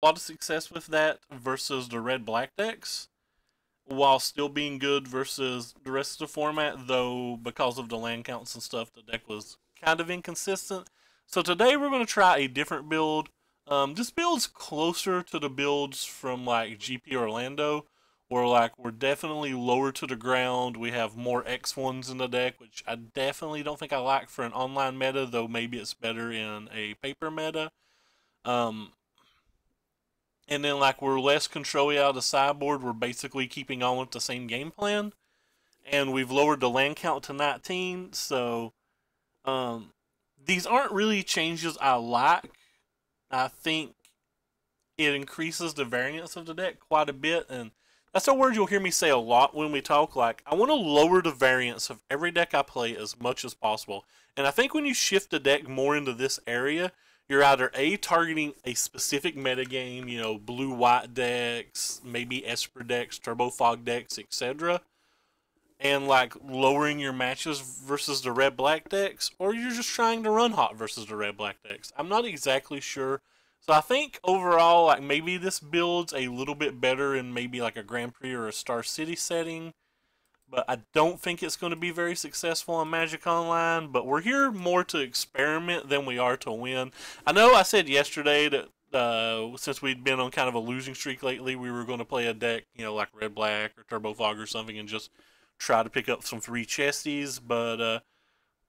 a lot of success with that versus the red-black decks, while still being good versus the rest of the format, though because of the land counts and stuff, the deck was kind of inconsistent. So today we're going to try a different build. This build's closer to the builds from like GP Orlando, where like we're definitely lower to the ground. We have more X1s in the deck, which I definitely don't think I like for an online meta, though maybe it's better in a paper meta. Um, and then like we're less control out of the sideboard. We're basically keeping on with the same game plan, and we've lowered the land count to 19. So um, these aren't really changes I like. I think it increases the variance of the deck quite a bit, and that's a word you'll hear me say a lot when we talk. Like, I want to lower the variance of every deck I play as much as possible. And I think when you shift the deck more into this area, you're either A, targeting a specific metagame, you know, blue-white decks, maybe Esper decks, Turbo Fog decks, etc., and like lowering your matches versus the red-black decks, or you're just trying to run hot versus the red-black decks. I'm not exactly sure. So I think overall, like maybe this builds a little bit better in maybe like a Grand Prix or a Star City setting, but I don't think it's going to be very successful on Magic Online. But we're here more to experiment than we are to win. I know I said yesterday that since we'd been on kind of a losing streak lately, we were going to play a deck, you know, like Red Black or Turbo Fog or something, and just try to pick up some free chesties. But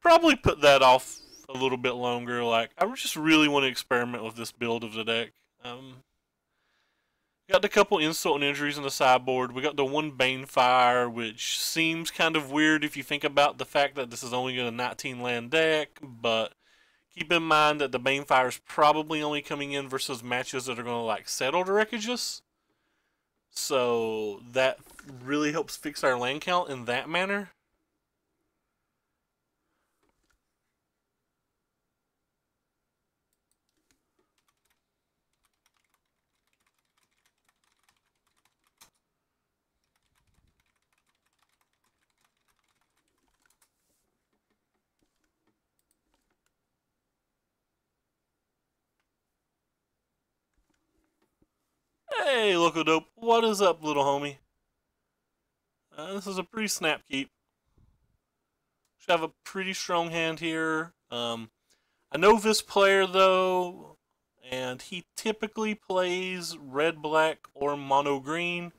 probably put that off a little bit longer. Like I just really want to experiment with this build of the deck. Got a couple insult and injuries in the sideboard. We got the one Banefire, which seems kind of weird if you think about the fact that this is only a 19 land deck, but keep in mind that the Banefire is probably only coming in versus matches that are going to like settle the wreckages. So that really helps fix our land count in that manner. Hey, Loco Dope, what is up, little homie? This is a pretty snap keep. Should have a pretty strong hand here. I know this player though, and he typically plays red, black, or mono green.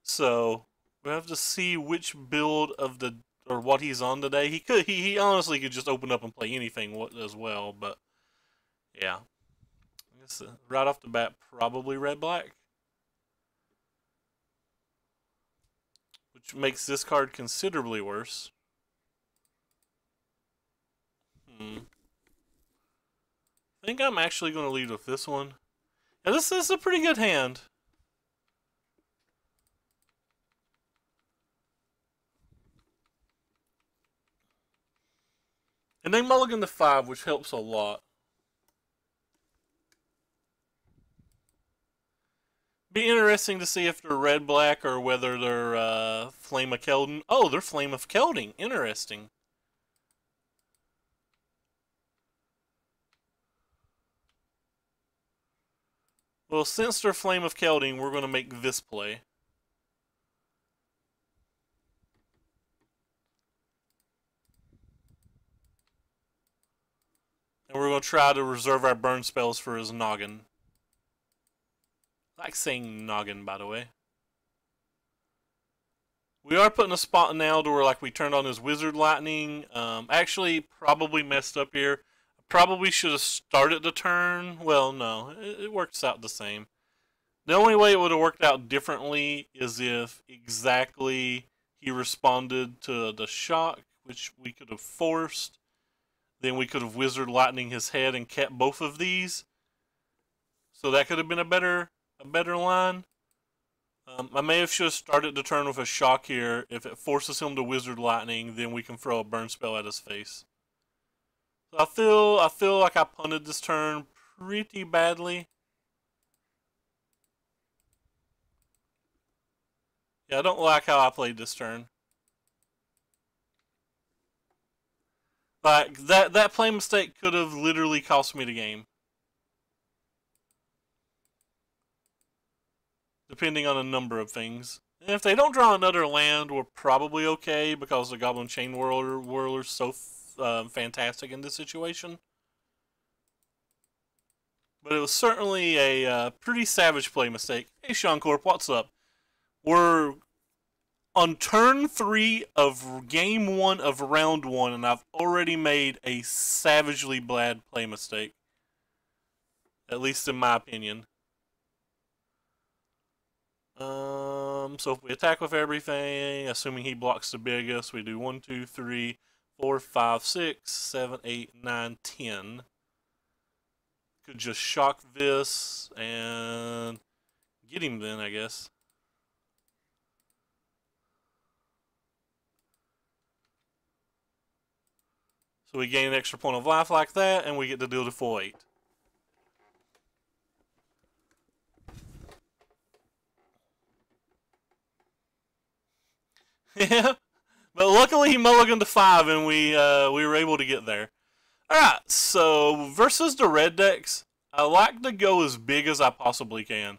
So we have to see which build of the or what he's on today. He honestly could just open up and play anything as well. But yeah, I guess right off the bat, probably red, black, which makes this card considerably worse. Hmm. I think I'm actually going to lead with this one. And this is a pretty good hand. And they mulligan the 5, which helps a lot. Be interesting to see if they're red black or whether they're Flame of Keldon. Oh, they're Flame of Kelding. Interesting. Well, since they're Flame of Kelding, we're going to make this play. And we're going to try to reserve our burn spells for his noggin. I like saying noggin, by the way. We are putting a spot now to where like we turned on his Wizard Lightning. Actually, probably messed up here. I probably should have started the turn. Well, no, it works out the same. The only way it would have worked out differently is if exactly he responded to the shock, which we could have forced. Then we could have Wizard Lightning his head and kept both of these. So that could have been a better line. I may have should have started the turn with a shock here. If it forces him to Wizard Lightning, then we can throw a burn spell at his face. So I feel like I punted this turn pretty badly. Yeah, I don't like how I played this turn. Like that play mistake could have literally cost me the game. depending on a number of things. And if they don't draw another land, we're probably okay because the Goblin Chain Whirler is so fantastic in this situation. But it was certainly a pretty savage play mistake. Hey, Sean Corp, what's up? We're on turn 3 of game 1 of round 1, and I've already made a savagely bad play mistake. At least in my opinion. So if we attack with everything, assuming he blocks the biggest, we do 1, 2, 3, 4, 5, 6, 7, 8, 9, 10. Could just shock this and get him then, I guess. So we gain an extra point of life like that, and we get to deal the full 8. Yeah, but luckily he mulliganed to 5, and we were able to get there. Alright, so versus the red decks, I like to go as big as I possibly can.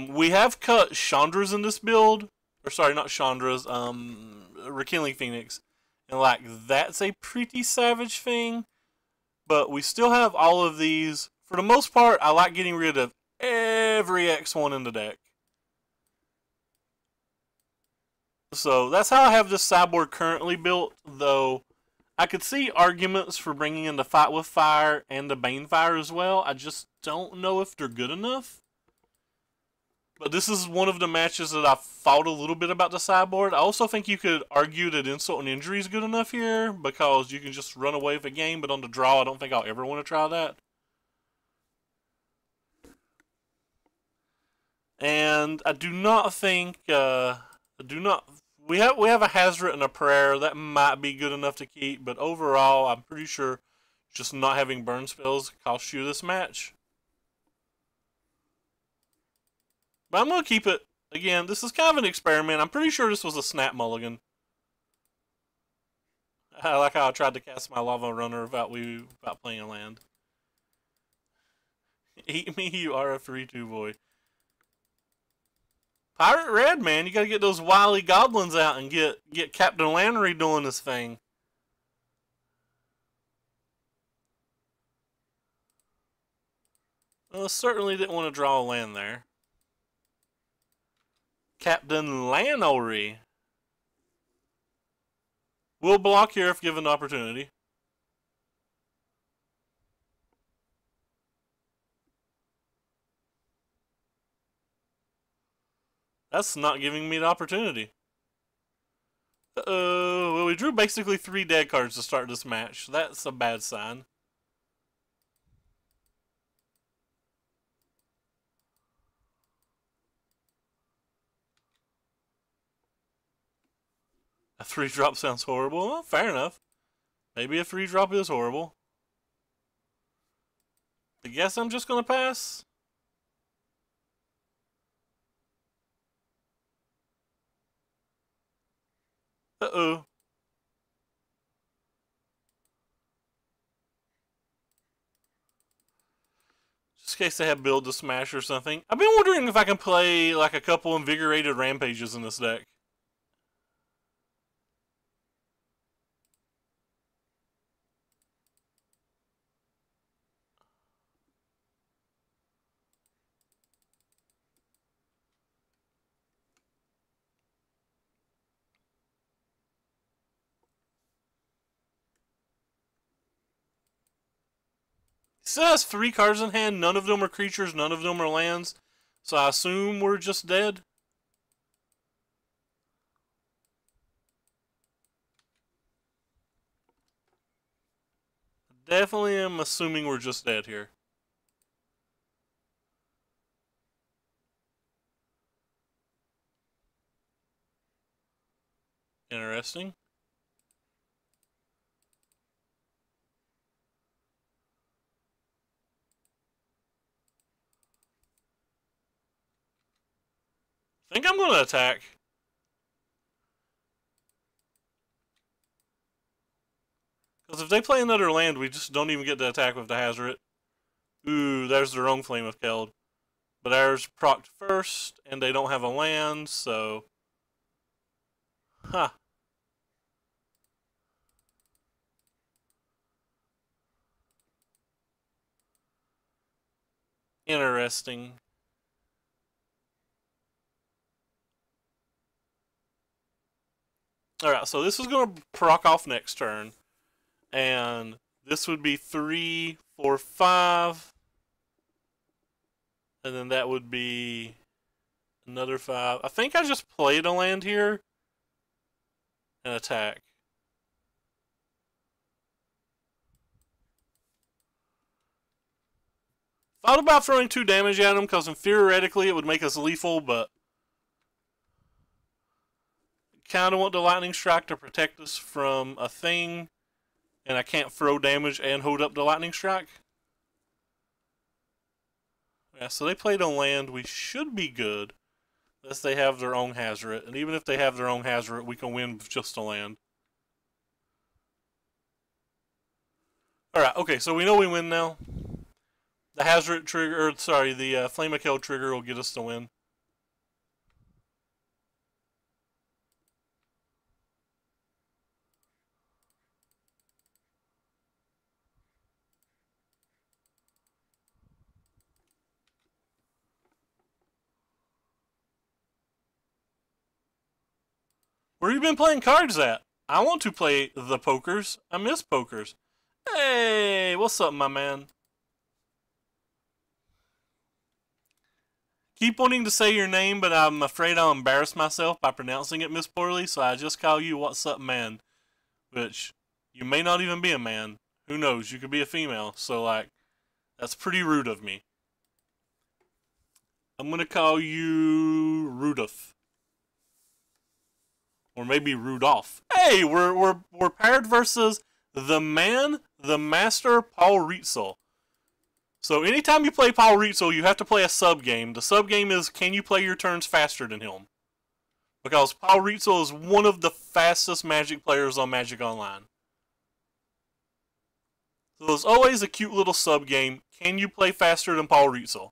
We have cut Chandra's in this build, or sorry, not Chandra's, Rekindling Phoenix, and like that's a pretty savage thing. But we still have all of these. For the most part, I like getting rid of every X1 in the deck. So that's how I have this sideboard currently built, though I could see arguments for bringing in the Fight with Fire and the Banefire as well. I just don't know if they're good enough. But this is one of the matches that I thought a little bit about the sideboard. I also think you could argue that Insult and Injury is good enough here because you can just run away with a game, but on the draw, I don't think I'll ever want to try that. And I do not think, we have a Hazret and a Prayer that might be good enough to keep, but overall, I'm pretty sure just not having burn spells costs you this match. But I'm going to keep it. Again, this is kind of an experiment. I'm pretty sure this was a snap mulligan. I like how I tried to cast my Lava Runner without playing a land. Eat me, you are a 3-2 boy. Pirate Red, man, you gotta get those wily goblins out and get Captain Lannery doing this thing. Well, certainly didn't want to draw a land there. Captain Lannery. We'll block here if given the opportunity. That's not giving me the opportunity. Uh-oh. Well, we drew basically 3 dead cards to start this match. That's a bad sign. A 3-drop sounds horrible. Well, fair enough. Maybe a 3-drop is horrible. I guess I'm just going to pass. Uh-oh. Just in case they have build to smash or something. I've been wondering if I can play like a couple invigorated rampages in this deck. Still has 3 cards in hand. None of them are creatures. None of them are lands. So I assume we're just dead. Definitely am assuming we're just dead here. Interesting. I think I'm going to attack. Because if they play another land, we just don't even get to attack with the Hazret. Ooh, there's the wrong Flame of Keld. But ours procced first, and they don't have a land, so... Huh. Interesting. Alright, so this is going to proc off next turn. And this would be 3, 4, 5. And then that would be another 5. I think I just played a land here and attack. Thought about throwing 2 damage at him because theoretically it would make us lethal, but kind of want the lightning strike to protect us from a thing, and I can't throw damage and hold up the lightning strike. Yeah, so they played on land. We should be good, unless they have their own Hazoret, and even if they have their own Hazoret, we can win with just a land. Alright, okay, so we know we win now. The Hazoret trigger, or sorry, the Flame of Kel trigger will get us the win. Where you been playing cards at? I want to play the pokers. I miss pokers. Hey, what's up, my man? Keep wanting to say your name, but I'm afraid I'll embarrass myself by pronouncing it poorly, so I just call you what's up, man. Which, you may not even be a man. Who knows? You could be a female. So, like, that's pretty rude of me. I'm gonna call you Rudolph. Or maybe Rudolph. Hey, we're paired versus the man, the master, Paul Rietzel. So anytime you play Paul Rietzel, you have to play a sub game. The sub game is, can you play your turns faster than him? Because Paul Rietzel is one of the fastest Magic players on Magic Online. So there's always a cute little sub game. Can you play faster than Paul Rietzel?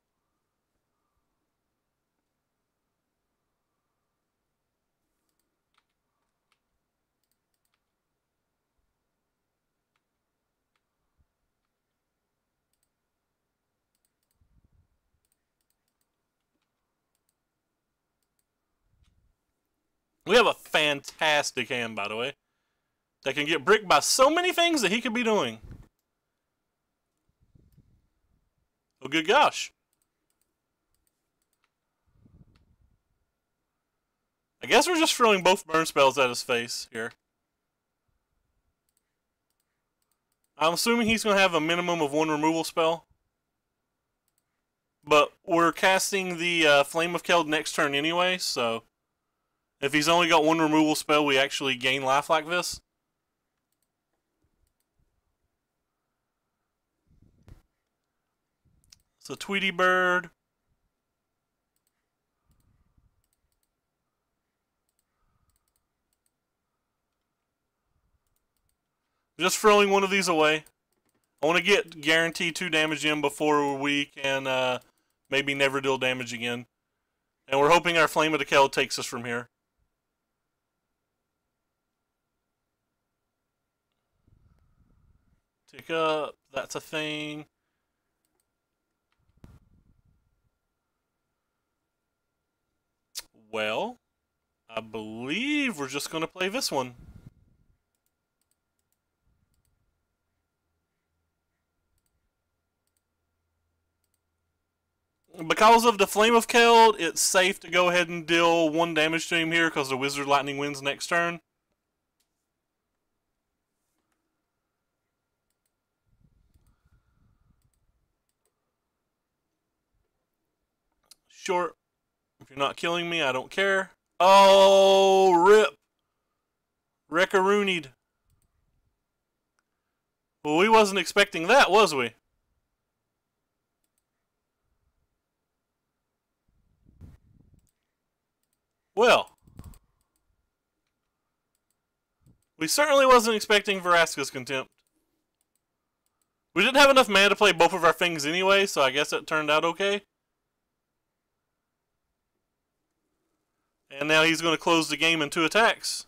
We have a fantastic hand, by the way, that can get bricked by so many things that he could be doing. Oh, good gosh. I guess we're just throwing both burn spells at his face here. I'm assuming he's going to have a minimum of 1 removal spell. But we're casting the Flame of Keld next turn anyway, so if he's only got 1 removal spell, we actually gain life like this. So Tweety Bird. Just throwing one of these away. I want to get guaranteed 2 damage in before we can maybe never deal damage again. And we're hoping our Flame of the Keld takes us from here. Tick up, that's a thing. Well, I believe we're just going to play this one. Because of the Flame of Keld, it's safe to go ahead and deal 1 damage to him here because the Wizard Lightning wins next turn. Short. If you're not killing me, I don't care. Oh, rip. Wreckaroonied. Well, we wasn't expecting that, was we? Well, we certainly wasn't expecting Vraska's Contempt. We didn't have enough mana to play both of our things anyway, so I guess it turned out okay. And now he's going to close the game in 2 attacks.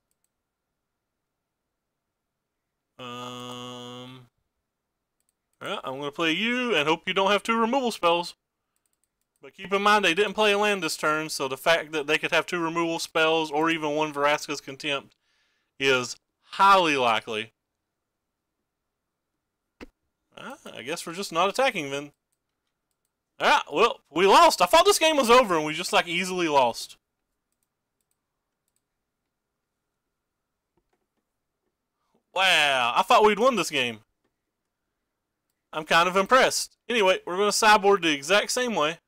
Yeah, I'm going to play you and hope you don't have 2 removal spells. But keep in mind, they didn't play a land this turn, so the fact that they could have 2 removal spells or even 1 Vraska's Contempt is highly likely. I guess we're just not attacking then. Well, we lost. I thought this game was over and we just like easily lost. Wow, I thought we'd won this game. I'm kind of impressed. Anyway, we're going to sideboard the exact same way.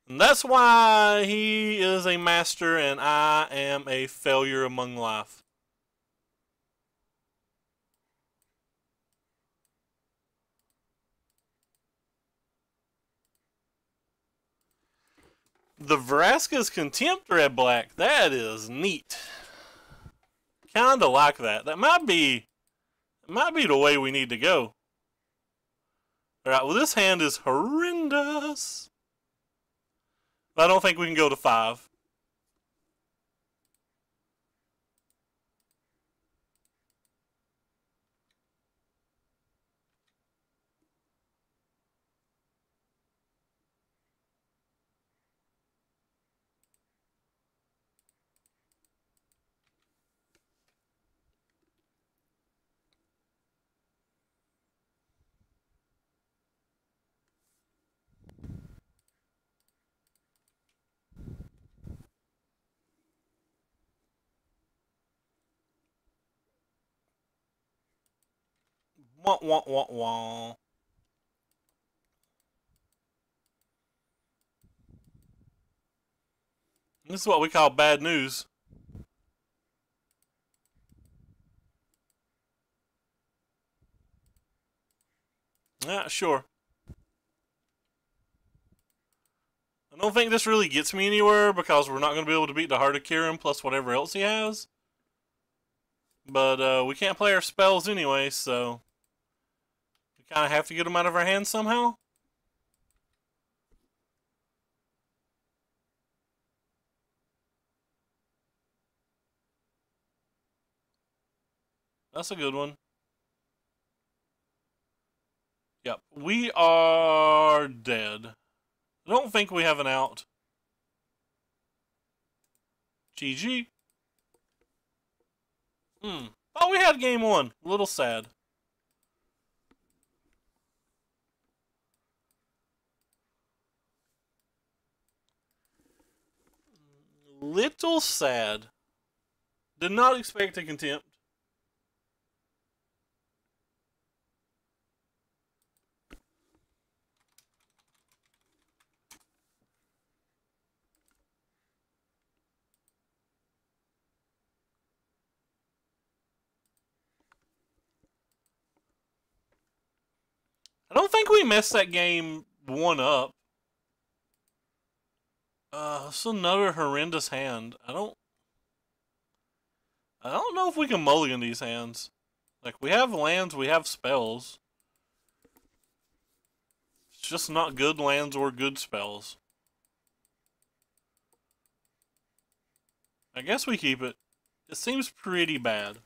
And that's why he is a master and I am a failure among life. The Vraska's Contempt red-black. That is neat. Kinda like that. That might be the way we need to go. Alright, well this hand is horrendous. But I don't think we can go to 5. Wah, wah, wah, wah. This is what we call bad news. Yeah, sure. I don't think this really gets me anywhere because we're not going to be able to beat the Heart of Kirin plus whatever else he has. But we can't play our spells anyway, so we kind of have to get them out of our hands somehow. That's a good one. Yep, we are dead. I don't think we have an out. GG. Oh, we had game 1. A little sad. Little sad. Did not expect a contempt. I don't think we messed that game 1 up. It's another horrendous hand. I don't know if we can mulligan these hands. Like, we have lands, we have spells. It's just not good lands or good spells. I guess we keep it. It seems pretty bad.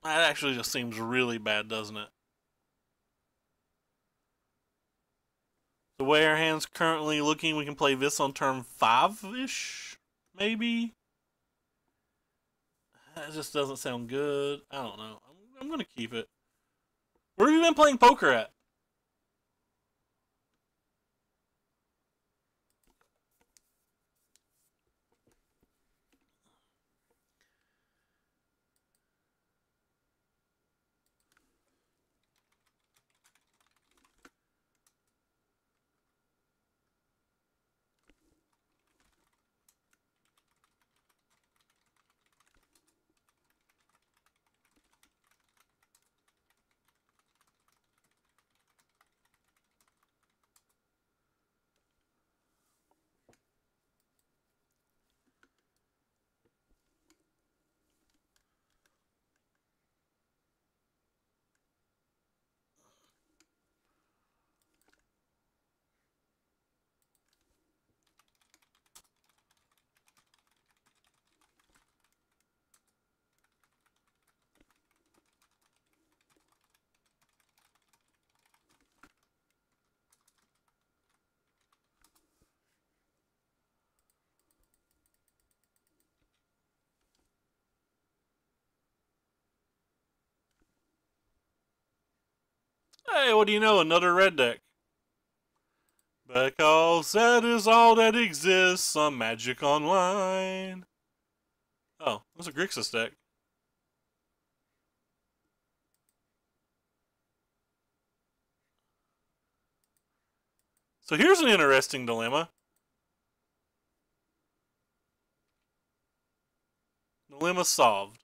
That actually just seems really bad, doesn't it? The way our hand's currently looking, we can play this on turn 5-ish, maybe? That just doesn't sound good. I don't know. I'm going to keep it. Where have you been playing poker at? Hey, what do you know? Another red deck. Because that is all that exists on Magic Online. Oh, that's a Grixis deck. So here's an interesting dilemma. Dilemma solved.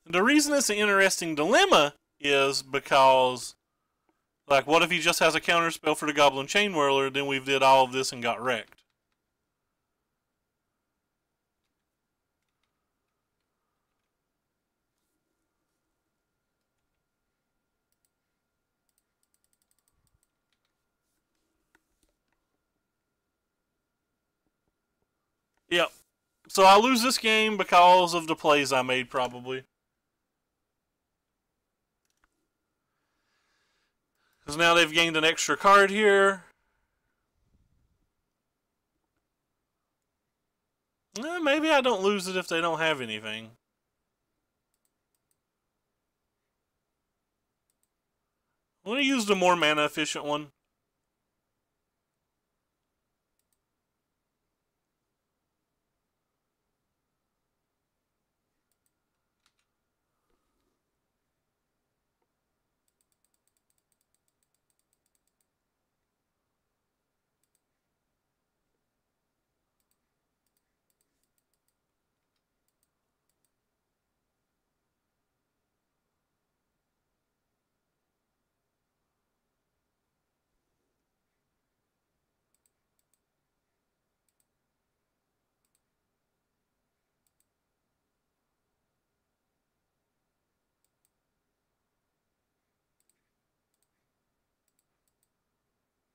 And the reason it's an interesting dilemma is because, like, what if he just has a counterspell for the Goblin Chain Whirler, then we did all of this and got wrecked? Yep. So I lose this game because of the plays I made, probably. Because now they've gained an extra card here. Maybe I don't lose it if they don't have anything. I'm going to use the more mana efficient one.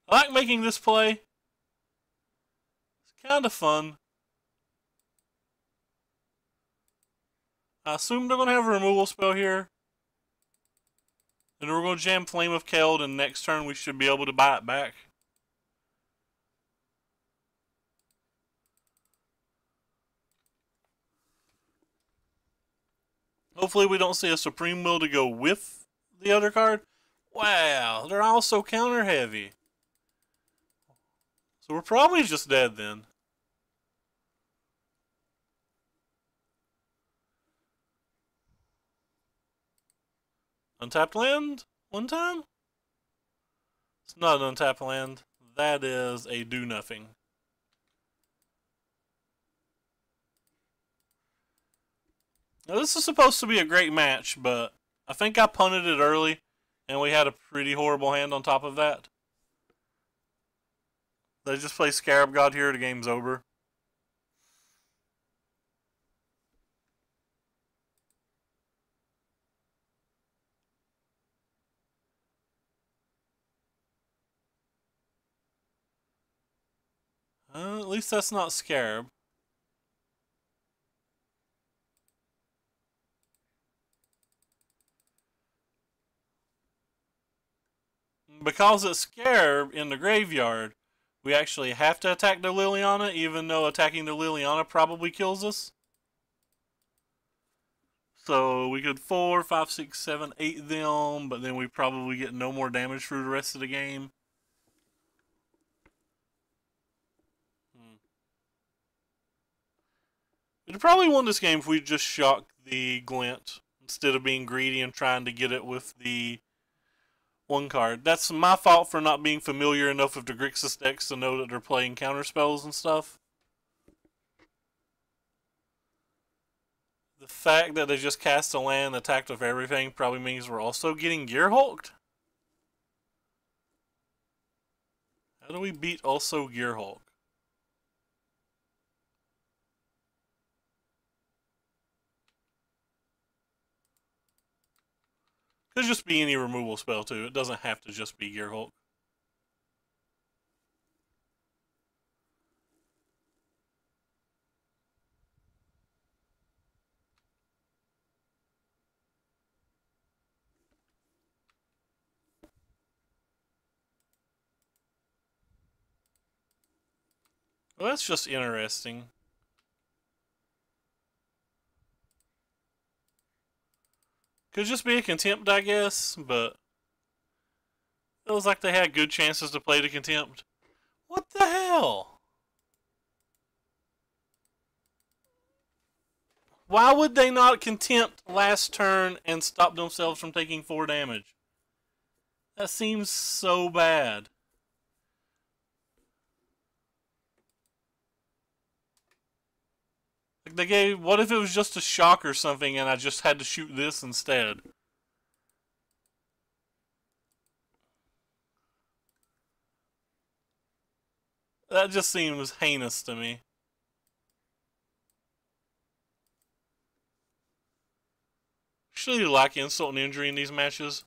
I like making this play. It's kind of fun. I assume they're going to have a removal spell here. And we're going to jam Flame of Keld, and next turn we should be able to buy it back. Hopefully we don't see a Supreme Will to go with the other card. Wow, they're all so counter heavy. So we're probably just dead then. Untapped land? One time? It's not an untapped land. That is a do nothing. Now this is supposed to be a great match, but I think I punted it early, and we had a pretty horrible hand on top of that. They just play Scarab God here, the game's over. At least that's not Scarab. Because it's Scarab in the graveyard, we actually have to attack the Liliana, even though attacking the Liliana probably kills us. So we could 4, 5, 6, 7, 8 them, but then we probably get no more damage through the rest of the game. We'd probably won this game if we just shocked the Glint instead of being greedy and trying to get it with the one card. That's my fault for not being familiar enough with the Grixis decks to know that they're playing counterspells and stuff. The fact that they just cast a land, attacked with everything, probably means we're also getting Gear Hulked. How do we beat also Gear Hulk? Could just be any removal spell too. It doesn't have to just be Gear Hulk. Well, that's just interesting. Could just be a contempt, I guess, but feels like they had good chances to play to contempt. What the hell? Why would they not contempt last turn and stop themselves from taking 4 damage? That seems so bad. Like they gave. What if it was just a shock or something and I just had to shoot this instead? That just seems heinous to me. Actually, like insult and injury in these matches.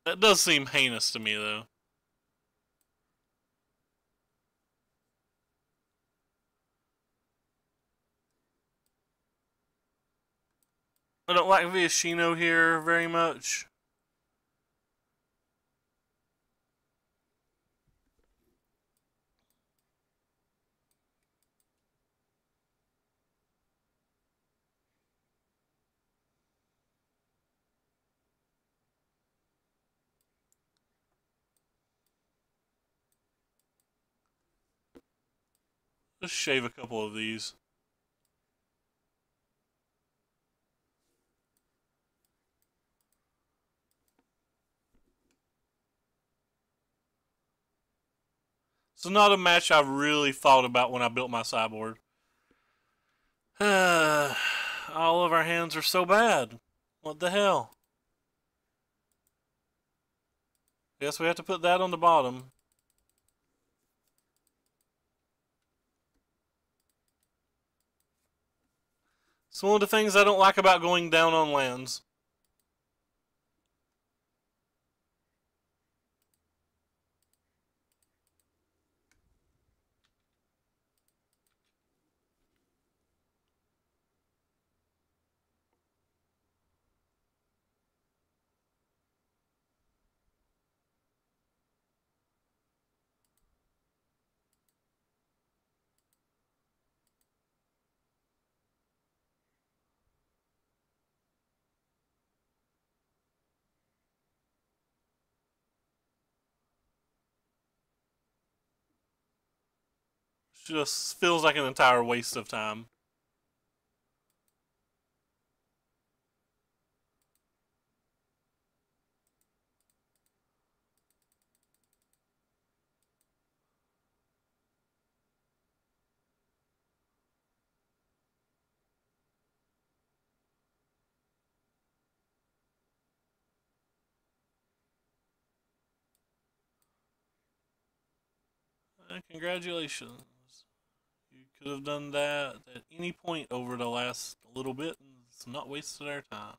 That does seem heinous to me, though. I don't like Viashino here very much. Let's shave a couple of these. It's not a match I've really thought about when I built my sideboard. All of our hands are so bad. What the hell? Guess we have to put that on the bottom. It's one of the things I don't like about going down on lands. It just feels like an entire waste of time. Congratulations. You could have done that at any point over the last little bit and it's not wasted our time.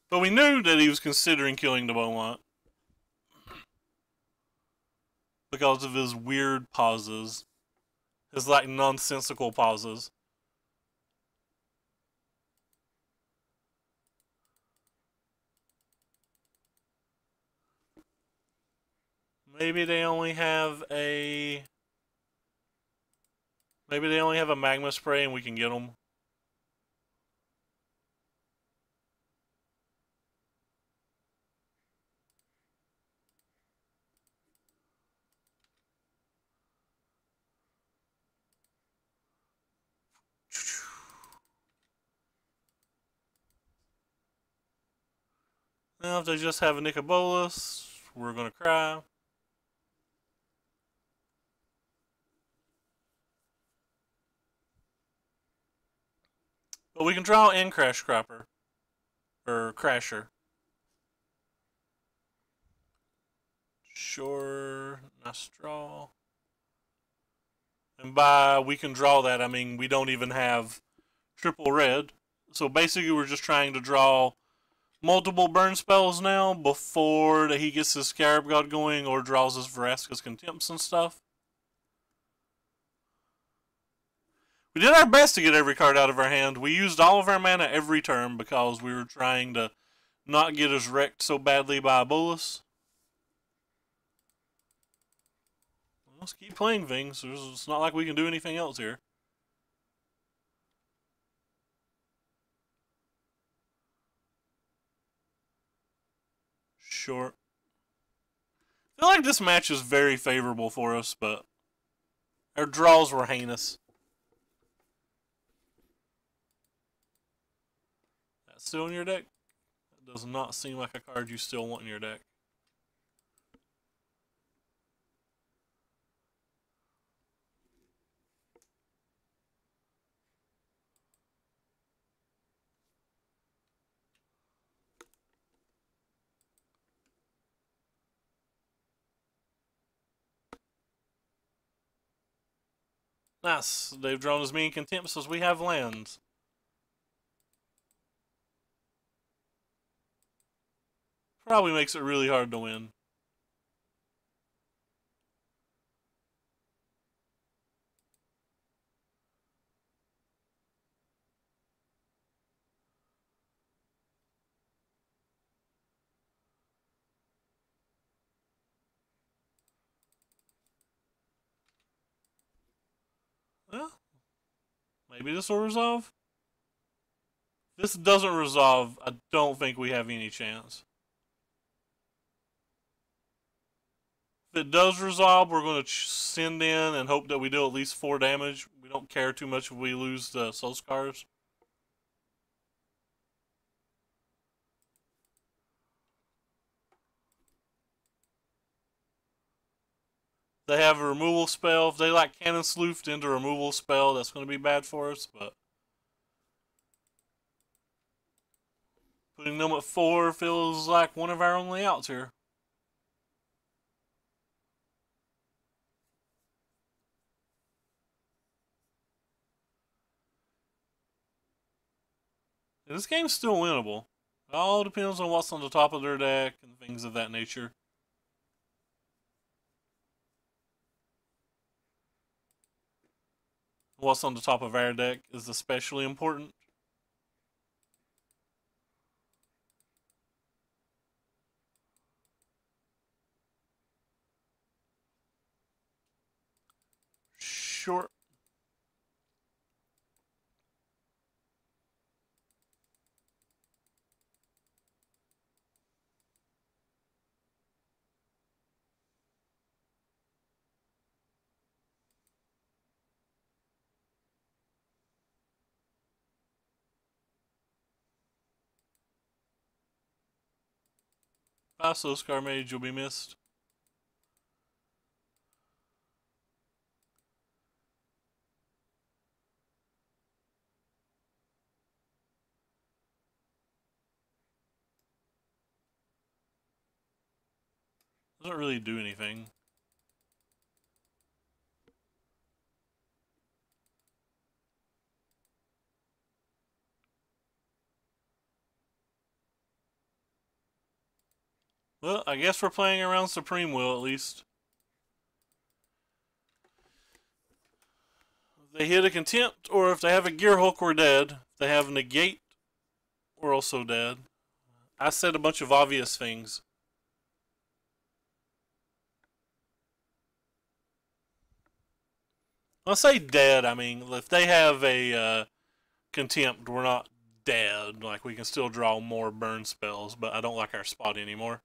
But we knew that he was considering killing the Beaumont because of his weird pauses. His like nonsensical pauses. Maybe they only have a magma spray and we can get them. Now if they just have a Nicobolus, we're gonna cry. But we can draw in Crash Cropper. Or Crasher. Sure, nice draw. And by we can draw that, I mean we don't even have triple red. So basically we're just trying to draw multiple burn spells now before he gets his Scarab God going or draws his Vraska's Contempts and stuff. We did our best to get every card out of our hand. We used all of our mana every turn because we were trying to not get us wrecked so badly by a bolus. Let's keep playing things. It's not like we can do anything else here. Sure. I feel like this match is very favorable for us, but our draws were heinous. That's still in your deck? That does not seem like a card you still want in your deck. Nice. They've drawn as many contempts as we have lands. Probably makes it really hard to win. Well, maybe this will resolve. If this doesn't resolve, I don't think we have any chance. If it does resolve, we're going to send in and hope that we do at least 4 damage. We don't care too much if we lose the soul scars. They have a removal spell. If they like Cannon Sloughed into removal spell, that's going to be bad for us, but putting them at 4 feels like one of our only outs here. And this game's still winnable. It all depends on what's on the top of their deck and things of that nature. What's on the top of our deck is especially important. Sure. Paso Scar Mage, you'll be missed. Doesn't really do anything. Well, I guess we're playing around Supreme Will at least. If they hit a Contempt, or if they have a Gear Hulk, we're dead. If they have a Negate, we're also dead. I said a bunch of obvious things. When I say dead, I mean, if they have a Contempt, we're not dead. Like, we can still draw more burn spells, but I don't like our spot anymore.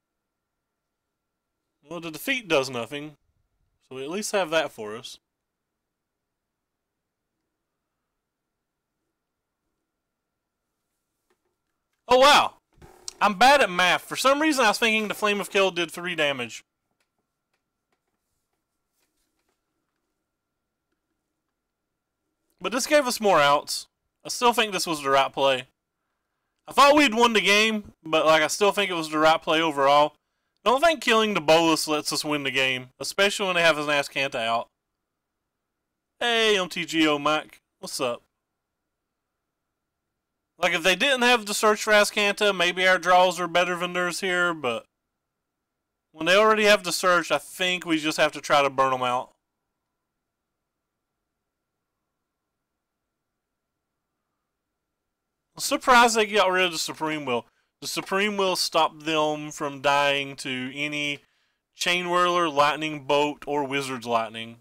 Well, the defeat does nothing, so we at least have that for us. Oh, wow. I'm bad at math. For some reason, I was thinking the Flame of Kill did 3 damage. But this gave us more outs. I still think this was the right play. I thought we'd won the game, but like I still think it was the right play overall. I don't think killing the Bolus lets us win the game, especially when they have his Azcanta out. Hey, MTGO Mike. What's up? Like, if they didn't have the search for Azcanta, maybe our draws are better than theirs here, but when they already have the search, I think we just have to try to burn them out. surprised they got rid of the Supreme Will. The Supreme Will stopped them from dying to any Chain Whirler, Lightning Bolt, or Wizard's Lightning.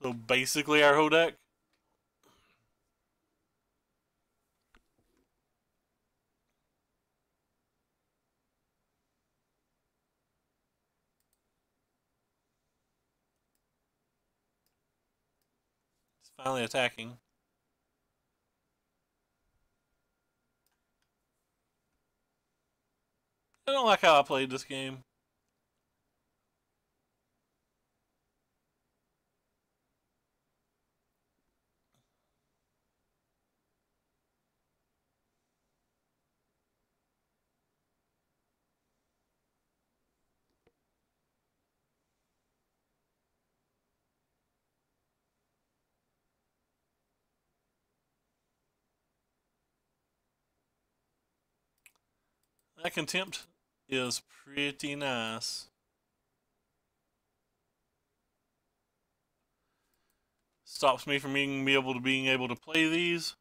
So basically our whole deck. It's finally attacking. I don't like how I played this game. That contempt is pretty nice. Stops me from being able to play these.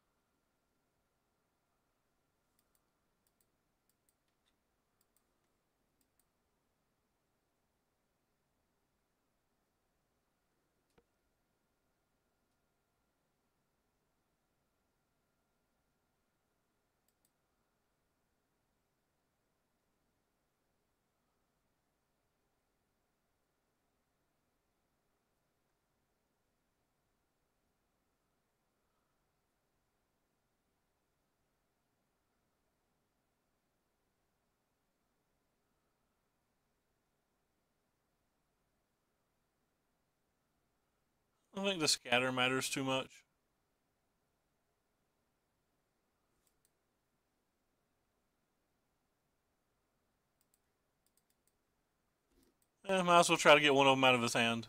I think the scatter matters too much. Might as well try to get one of them out of his hand.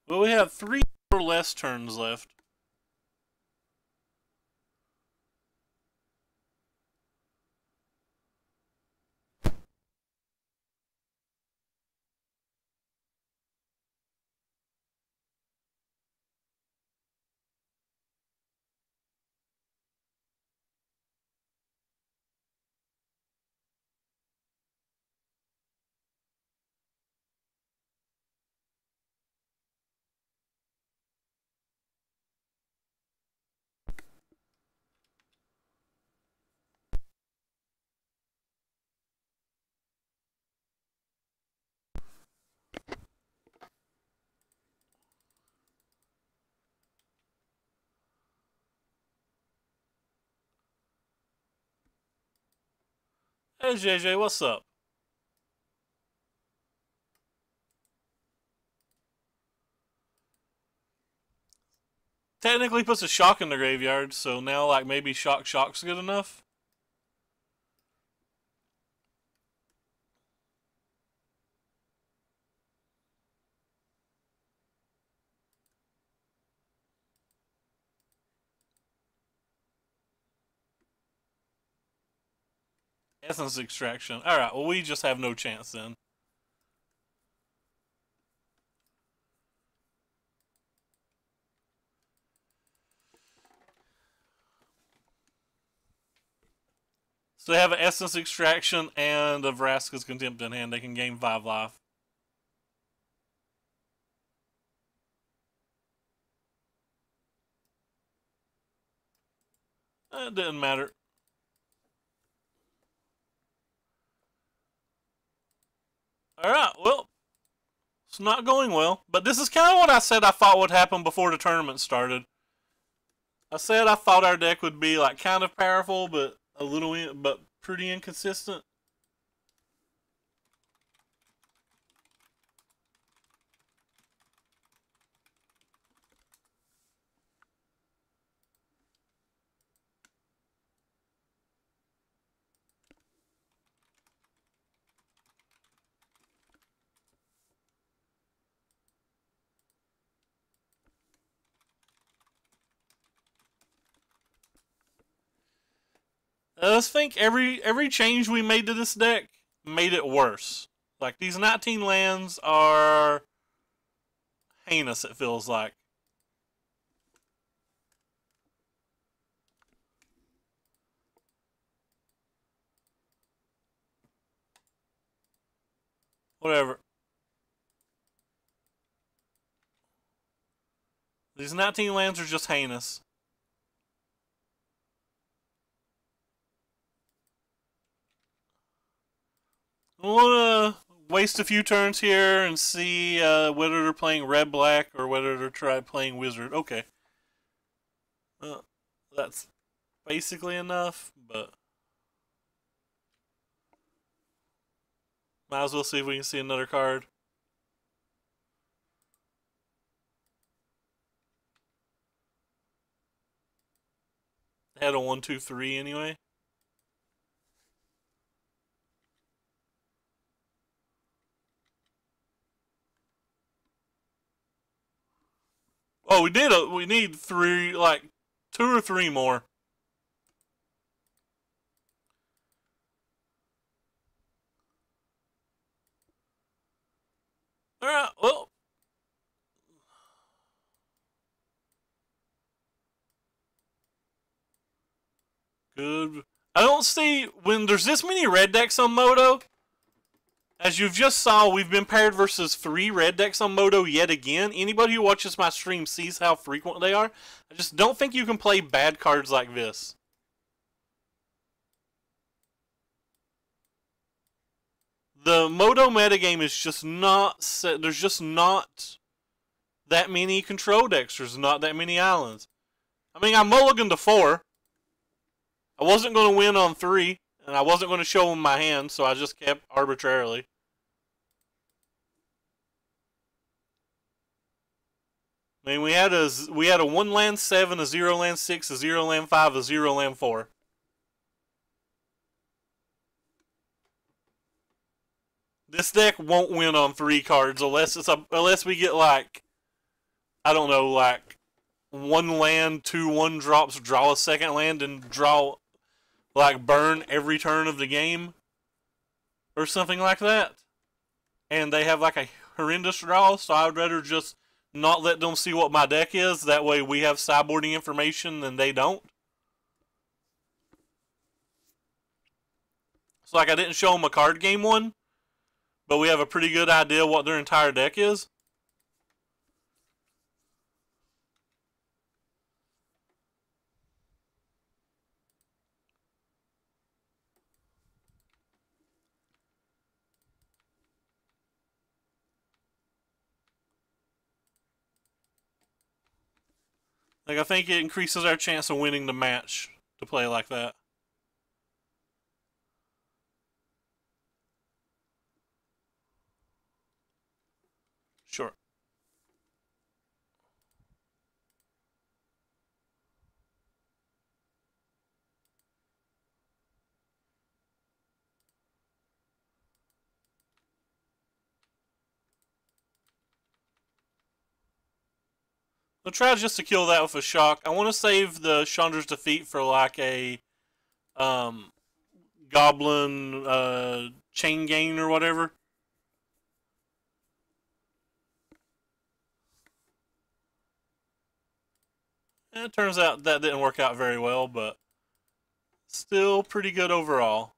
Well, we have 3 or less turns left. Hey JJ, what's up? Technically puts a shock in the graveyard, so now like maybe shock's good enough. Essence extraction. Alright, well we just have no chance then. So they have an Essence Extraction and a Vraska's Contempt in hand. They can gain 5 life. It didn't matter. Alright, well, it's not going well. But this is kind of what I said I thought would happen before the tournament started. I said I thought our deck would be like kind of powerful, but but pretty inconsistent. Let's think every change we made to this deck made it worse. Like, these 19 lands are heinous, it feels like. Whatever. These 19 lands are just heinous. I want to waste a few turns here and see whether they're playing red-black or whether they're playing wizard. Okay. That's basically enough, but might as well see if we can see another card. Had a 1, 2, 3 anyway. Oh, we need 3, like 2 or 3 more. Alright, well. Good. I don't see, when there's this many red decks on Moto, as you've just saw, we've been paired versus 3 red decks on Moto yet again. Anybody who watches my stream sees how frequent they are. I just don't think you can play bad cards like this. The Moto metagame is just not set. There's just not that many control decks. There's not that many islands. I mean, I mulliganed to 4. I wasn't going to win on 3, and I wasn't going to show them my hand, so I just kept arbitrarily. I mean, we had a 1 land 7, a 0 land 6, a 0 land 5, a 0 land 4. This deck won't win on 3 cards unless we get, like, I don't know, like 1 land, 2 1-drops, draw a second land, and draw, like, burn every turn of the game or something like that. And they have like a horrendous draw, so I would rather just not let them see what my deck is. That way we have sideboarding information and they don't. So, like, I didn't show them a card game 1, but we have a pretty good idea what their entire deck is. Like, I think it increases our chance of winning the match to play like that. Sure. I'll try just to kill that with a shock. I want to save the Chandra's Defeat for like a Goblin Chain Gain or whatever. And it turns out that didn't work out very well, but still pretty good overall.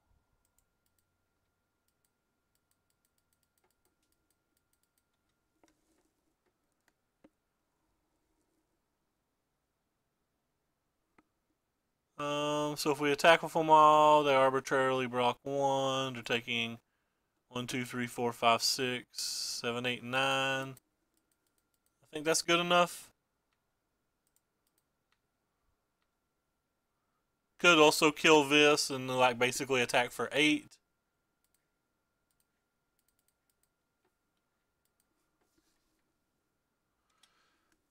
So if we attack with them all, they arbitrarily block 1. They're taking 1, 2, 3, 4, 5, 6, 7, 8, 9. I think that's good enough. Could also kill this and, like, basically attack for 8.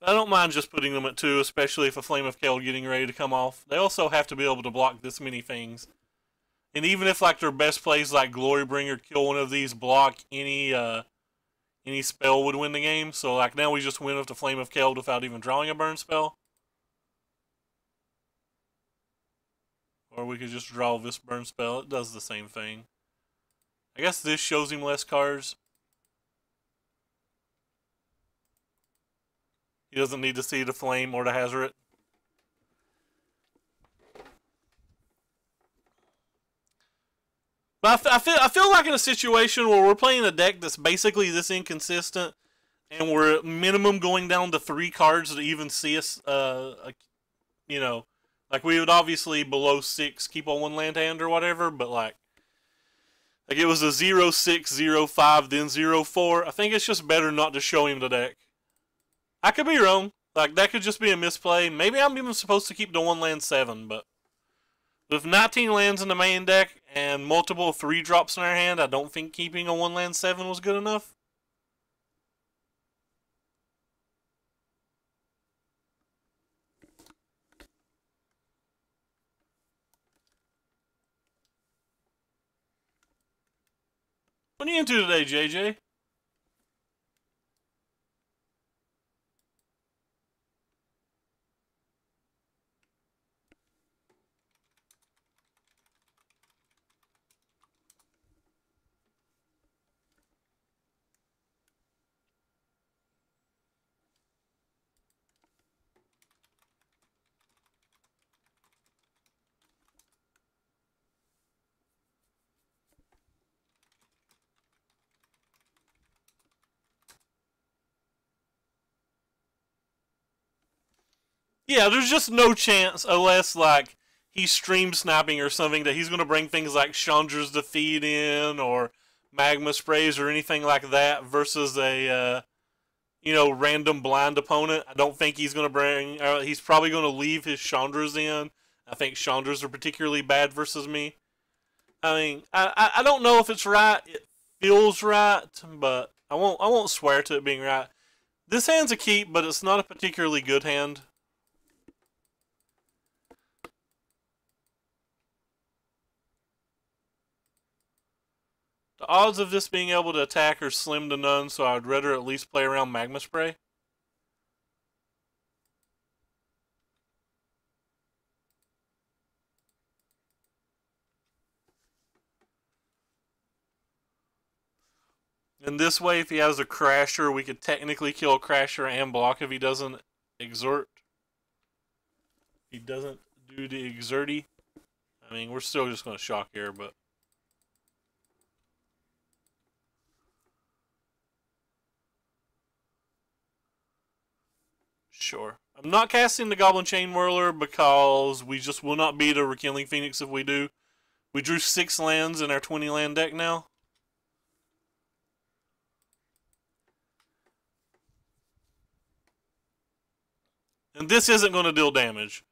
I don't mind just putting them at 2, especially if a Flame of Kale getting ready to come off. They also have to be able to block this many things. And even if, like, their best plays like Glorybringer, kill one of these, block any spell would win the game. So, like, now we just win with the Flame of Kale without even drawing a burn spell. Or we could just draw this burn spell. It does the same thing. I guess this shows him less cards. He doesn't need to see the flame or the Hazoret. But I feel like in a situation where we're playing a deck that's basically this inconsistent, and we're at minimum going down to 3 cards to even see us, you know, like we would obviously below 6 keep on 1 land hand or whatever, but like it was a 0-6, 0-5, then 0-4. I think it's just better not to show him the deck. I could be wrong. Like, that could just be a misplay. Maybe I'm even supposed to keep the 1 land 7, but with 19 lands in the main deck and multiple 3-drops in our hand, I don't think keeping a 1 land 7 was good enough. What are you into today, JJ? Yeah, there's just no chance, unless, like, he's stream sniping or something, that he's going to bring things like Chandra's Defeat in, or Magma Sprays, or anything like that, versus a, you know, random blind opponent. I don't think he's going to bring, he's probably going to leave his Chandras in. I think Chandras are particularly bad versus me. I mean, I don't know if it's right. It feels right, but I won't swear to it being right. This hand's a keep, but it's not a particularly good hand. The odds of this being able to attack are slim to none, so I'd rather at least play around Magma Spray. And this way, if he has a Crasher, we could technically kill a Crasher and block if he doesn't exert. He doesn't do the exerty. I mean, we're still just going to shock here, but... Sure. I'm not casting the Goblin Chain Whirler because we just will not beat a Rekindling Phoenix if we do. We drew 6 lands in our 20 land deck now. And this isn't going to deal damage.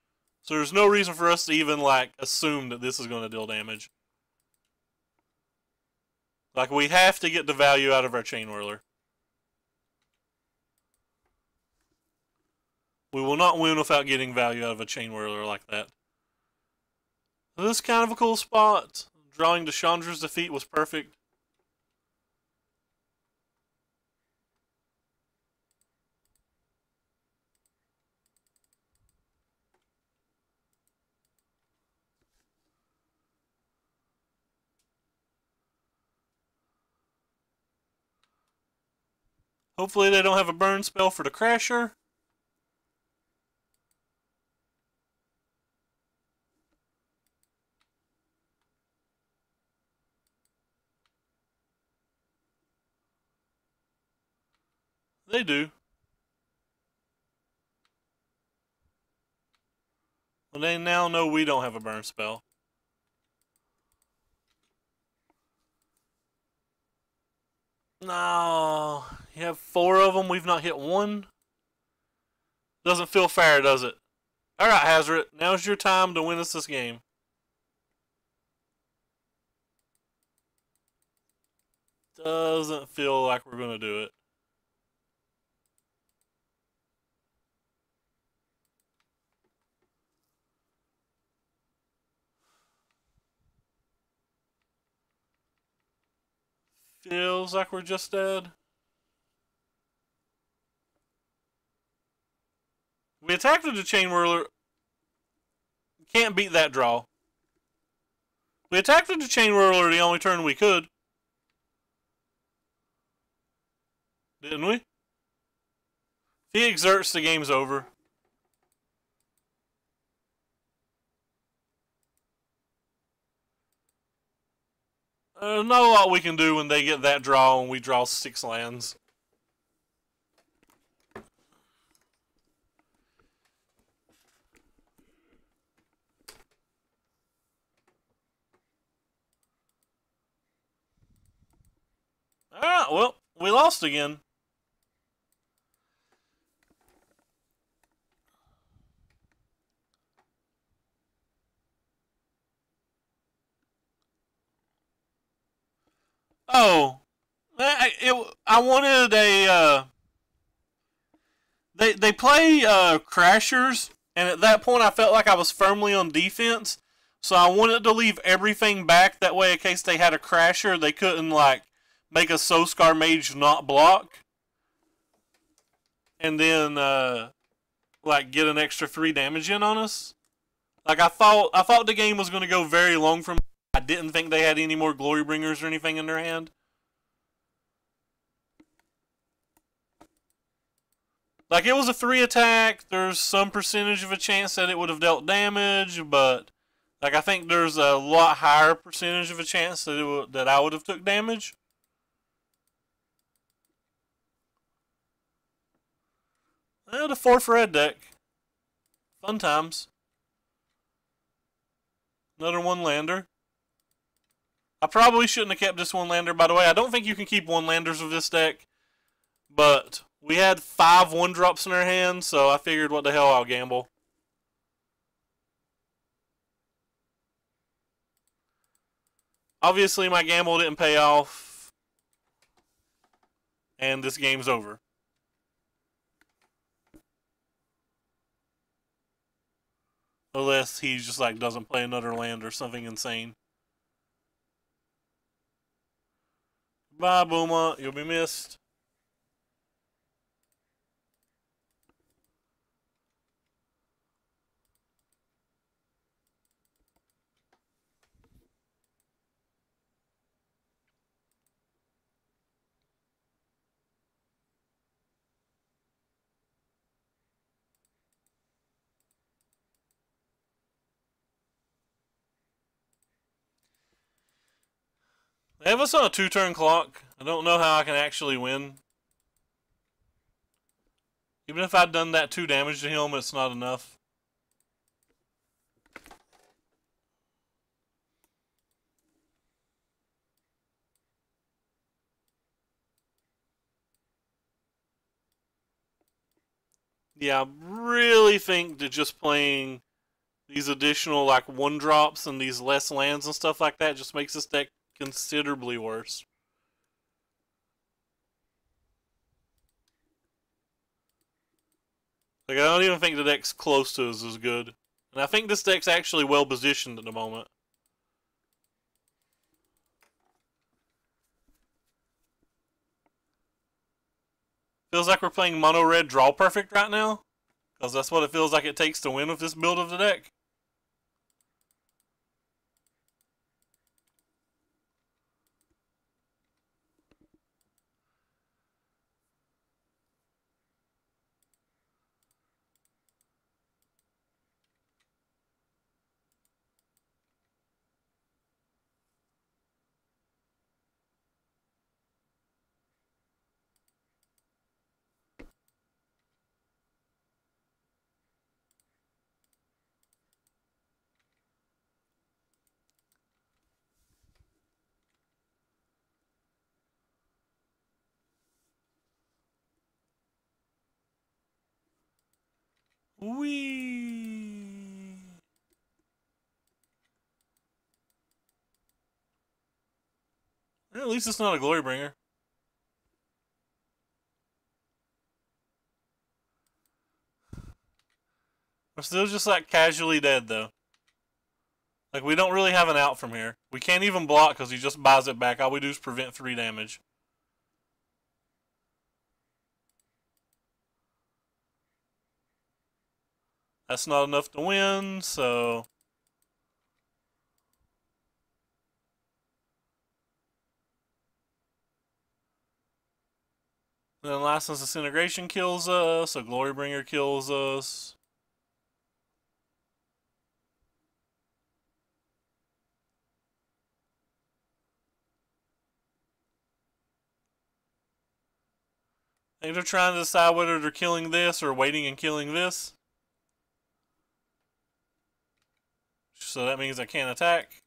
So there's no reason for us to even, like, assume that this is going to deal damage. Like, we have to get the value out of our Chain Whirler. We will not win without getting value out of a Chain Whirler like that. This is kind of a cool spot. Drawing to Chandra's Defeat was perfect. Hopefully they don't have a burn spell for the Crasher. They do. Well, they now know we don't have a burn spell. No. You have 4 of them. We've not hit 1. Doesn't feel fair, does it? Alright, Hazoret. Now's your time to win us this game. Doesn't feel like we're going to do it. Feels like we're just dead. We attacked with the Chain Whirler. Can't beat that draw. We attacked with the chain whirler the only turn we could. Didn't we? If he exerts, the game's over. Not a lot we can do when they get that draw and we draw 6 lands. Alright, well, we lost again. Oh, I wanted a. They play Crashers, and at that point I felt like I was firmly on defense, so I wanted to leave everything back. That way, in case they had a Crasher, they couldn't like make a Soskar Mage not block, and then like get an extra 3 damage in on us. Like I thought the game was going to go very long from. I didn't think they had any more Glory Bringers or anything in their hand. Like, it was a 3 attack. There's some percentage of a chance that it would have dealt damage, but like I think there's a lot higher percentage of a chance that that I would have took damage. The 4th red deck. Fun times. Another 1-lander. I probably shouldn't have kept this 1-lander, by the way. I don't think you can keep 1-landers with this deck, but we had 5 1-drops in our hand, so I figured what the hell, I'll gamble. Obviously, my gamble didn't pay off, and this game's over. Unless he just like doesn't play another land or something insane. Bye, Booma. You'll be missed. They have us on a 2-turn clock. I don't know how I can actually win. Even if I'd done that 2 damage to him, it's not enough. Yeah, I really think that just playing these additional like 1-drops and these less lands and stuff like that just makes this deck considerably worse. Like, I don't even think the deck's close to as good. And I think this deck's actually well positioned at the moment. Feels like we're playing mono red draw perfect right now, because that's what it feels like it takes to win with this build of the deck. Whee! At least it's not a glory bringer. We're still just like casually dead though. Like, we don't really have an out from here. We can't even block because he just buys it back. All we do is prevent 3 damage. That's not enough to win, so Then License Disintegration kills us. A Glorybringer kills us. I think they're trying to decide whether they're killing this or waiting and killing this. So that means I can't attack.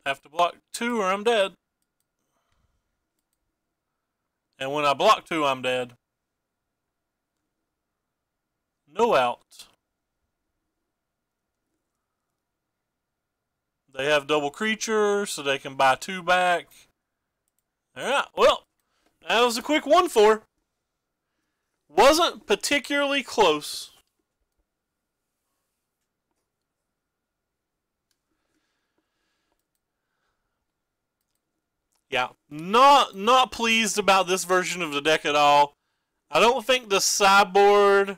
I have to block 2 or I'm dead. And when I block 2, I'm dead. No out. They have double creature, so they can buy 2 back. Alright, well, that was a quick 1-4. Wasn't particularly close. Yeah, not pleased about this version of the deck at all. I don't think the sideboard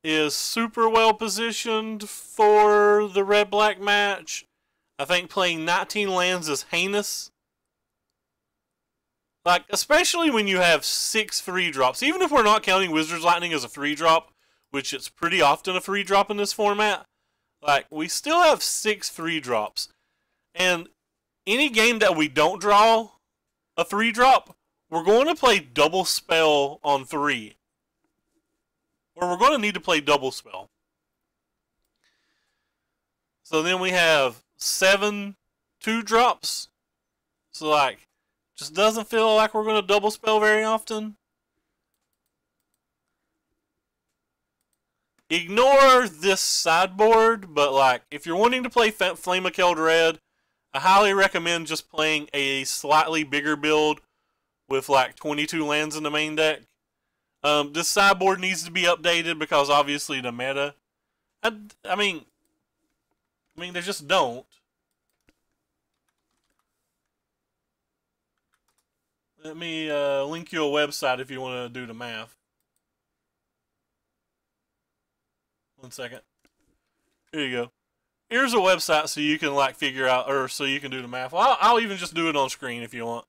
is super well positioned for the red-black match. I think playing 19 lands is heinous. Like, especially when you have 6 free drops. Even if we're not counting Wizard's Lightning as a free drop, which it's pretty often a free drop in this format, like, we still have 6 free drops. And any game that we don't draw a 3 drop, we're going to play double spell on 3. Or we're going to need to play double spell. So then we have 7 2 drops. So like, just doesn't feel like we're going to double spell very often. Ignore this sideboard, but like, if you're wanting to play Flame of Keldred, I highly recommend just playing a slightly bigger build with like 22 lands in the main deck. This sideboard needs to be updated because obviously the meta. I mean, they just don't. Let me link you a website if you want to do the math. 1 second. Here you go. Here's a website so you can like figure out, or so you can do the math. Well, I'll even just do it on screen if you want.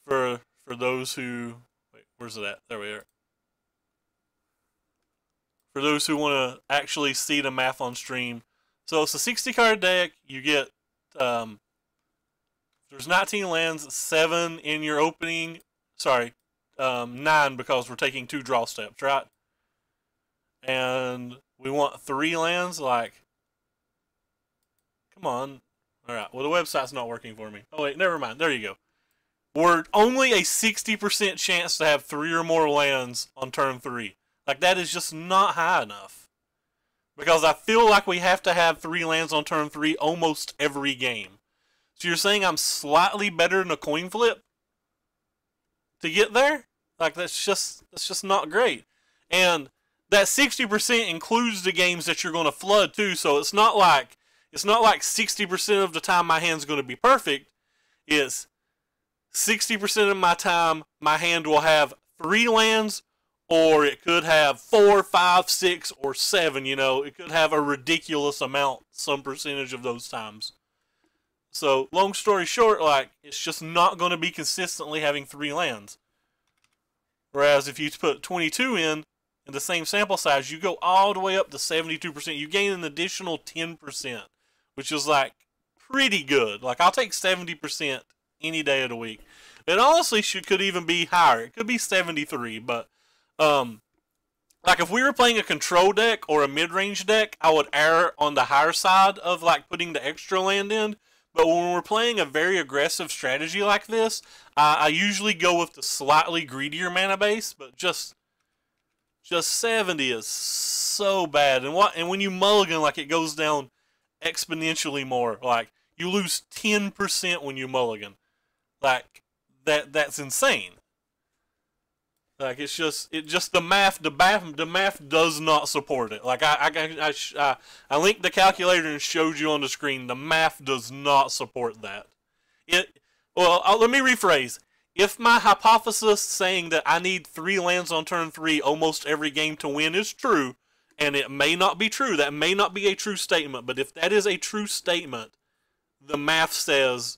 For those who, wait, where's it at? There we are. For those who want to actually see the math on stream. So it's a 60 card deck. You get, there's 19 lands, 7 in your opening. Sorry, 9 because we're taking 2 draw steps, right? And we want 3 lands, like, come on. Alright, well the website's not working for me. Oh wait, never mind, there you go. We're only a 60% chance to have 3 or more lands on turn 3. Like, that is just not high enough. Because I feel like we have to have 3 lands on turn 3 almost every game. So you're saying I'm slightly better than a coin flip to get there? Like, that's just not great. And that 60% includes the games that you're going to flood too, so it's not like 60% of the time my hand's going to be perfect. It's 60% of my time my hand will have 3 lands, or it could have 4, 5, 6, or 7, you know. It could have a ridiculous amount some percentage of those times. So, long story short, like, it's just not going to be consistently having 3 lands. Whereas if you put 22 in the same sample size, you go all the way up to 72%. You gain an additional 10%, which is like pretty good. Like, I'll take 70% any day of the week. It honestly could even be higher. It could be 73, but like if we were playing a control deck or a mid-range deck, I would err on the higher side of like putting the extra land in. But when we're playing a very aggressive strategy like this, I usually go with the slightly greedier mana base, but just 70 is so bad. And when you mulligan, like, it goes down exponentially more. Like, you lose 10% when you mulligan. Like, that's insane. Like, it's just the math does not support it. Like, I linked the calculator and showed you on the screen. The math does not support that. Well, let me rephrase. if my hypothesis saying that I need 3 lands on turn 3 almost every game to win is true, and it may not be true, that may not be a true statement, but if that is a true statement, the math says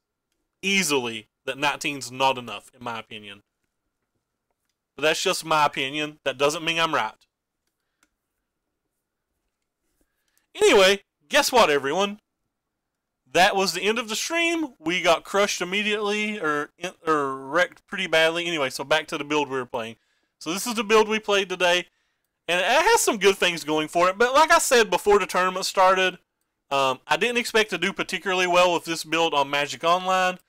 easily that 19's not enough, in my opinion. But that's just my opinion. That doesn't mean I'm right. Anyway, guess what, everyone? That was the end of the stream. We got crushed immediately, or wrecked pretty badly. Anyway, so back to the build we were playing. So this is the build we played today, and it has some good things going for it. But like I said before the tournament started, I didn't expect to do particularly well with this build on Magic Online,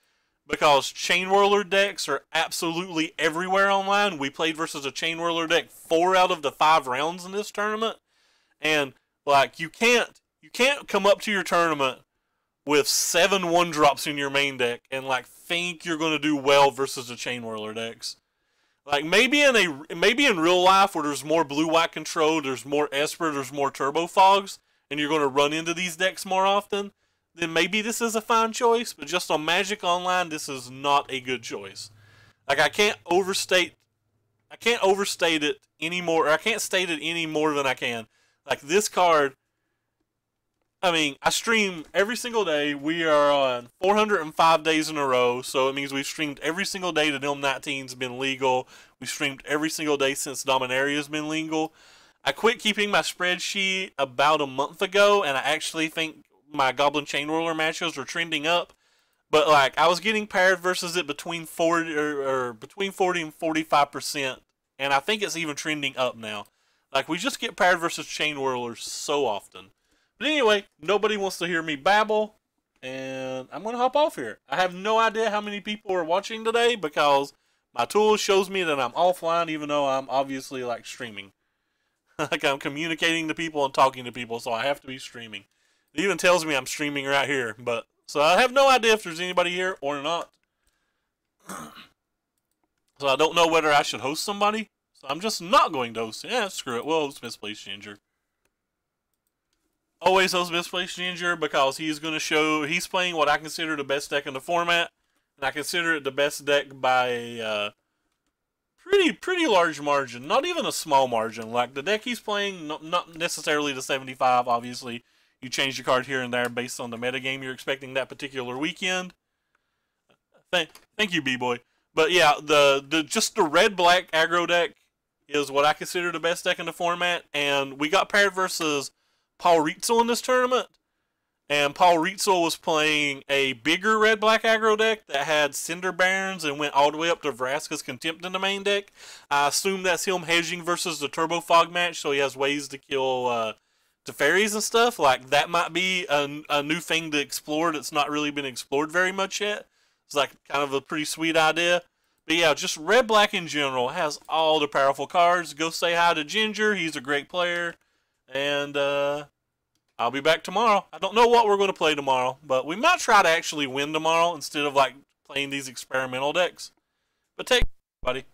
because Chain Whirler decks are absolutely everywhere online. We played versus a Chain Whirler deck 4 out of the 5 rounds in this tournament, and like you can't come up to your tournament with 7 1-drops in your main deck and like think you're going to do well versus the Chain Whirler decks. Like maybe in real life where there's more blue-white control, there's more Esper, there's more Turbo Fogs, and you're going to run into these decks more often, then maybe this is a fine choice. But just on Magic Online, this is not a good choice. Like I can't overstate it anymore, or I can't state it any more than I can. Like this card, I mean, I stream every single day. We are on 405 days in a row, so it means we've streamed every single day that M19's been legal. We streamed every single day since Dominaria's been legal. I quit keeping my spreadsheet about a month ago, and I actually think my Goblin Chain Whirler matches are trending up. But like, I was getting paired versus it between 40 and 45%, and I think it's even trending up now. Like, we just get paired versus Chain Whirlers so often. But anyway, nobody wants to hear me babble, and I'm going to hop off here. I have no idea how many people are watching today because my tool shows me that I'm offline even though I'm obviously, like, streaming. Like, I'm communicating to people and talking to people, so I have to be streaming. It even tells me I'm streaming right here, but so I have no idea if there's anybody here or not. So I don't know whether I should host somebody. So I'm just not going to host. Yeah, screw it. We'll host Misplaced Ginger. Always host Misplaced Ginger because he's going to show, he's playing what I consider the best deck in the format. And I consider it the best deck by a pretty large margin. Not even a small margin. Like the deck he's playing, not necessarily the 75, obviously. You change your card here and there based on the metagame you're expecting that particular weekend. Thank you, B-Boy. But yeah, just the red-black aggro deck is what I consider the best deck in the format. And we got paired versus Paul Rietzel in this tournament. And Paul Rietzel was playing a bigger red-black aggro deck that had Cinder Barons and went all the way up to Vraska's Contempt in the main deck. I assume that's him hedging versus the Turbo Fog match, so he has ways to kill Teferis and stuff. Like, that might be a new thing to explore that's not really been explored very much yet. It's like kind of a pretty sweet idea. But yeah, just red-black in general has all the powerful cards. Go say hi to Ginger. He's a great player. And I'll be back tomorrow. I don't know what we're going to play tomorrow, but we might try to actually win tomorrow instead of like playing these experimental decks. But take care, everybody.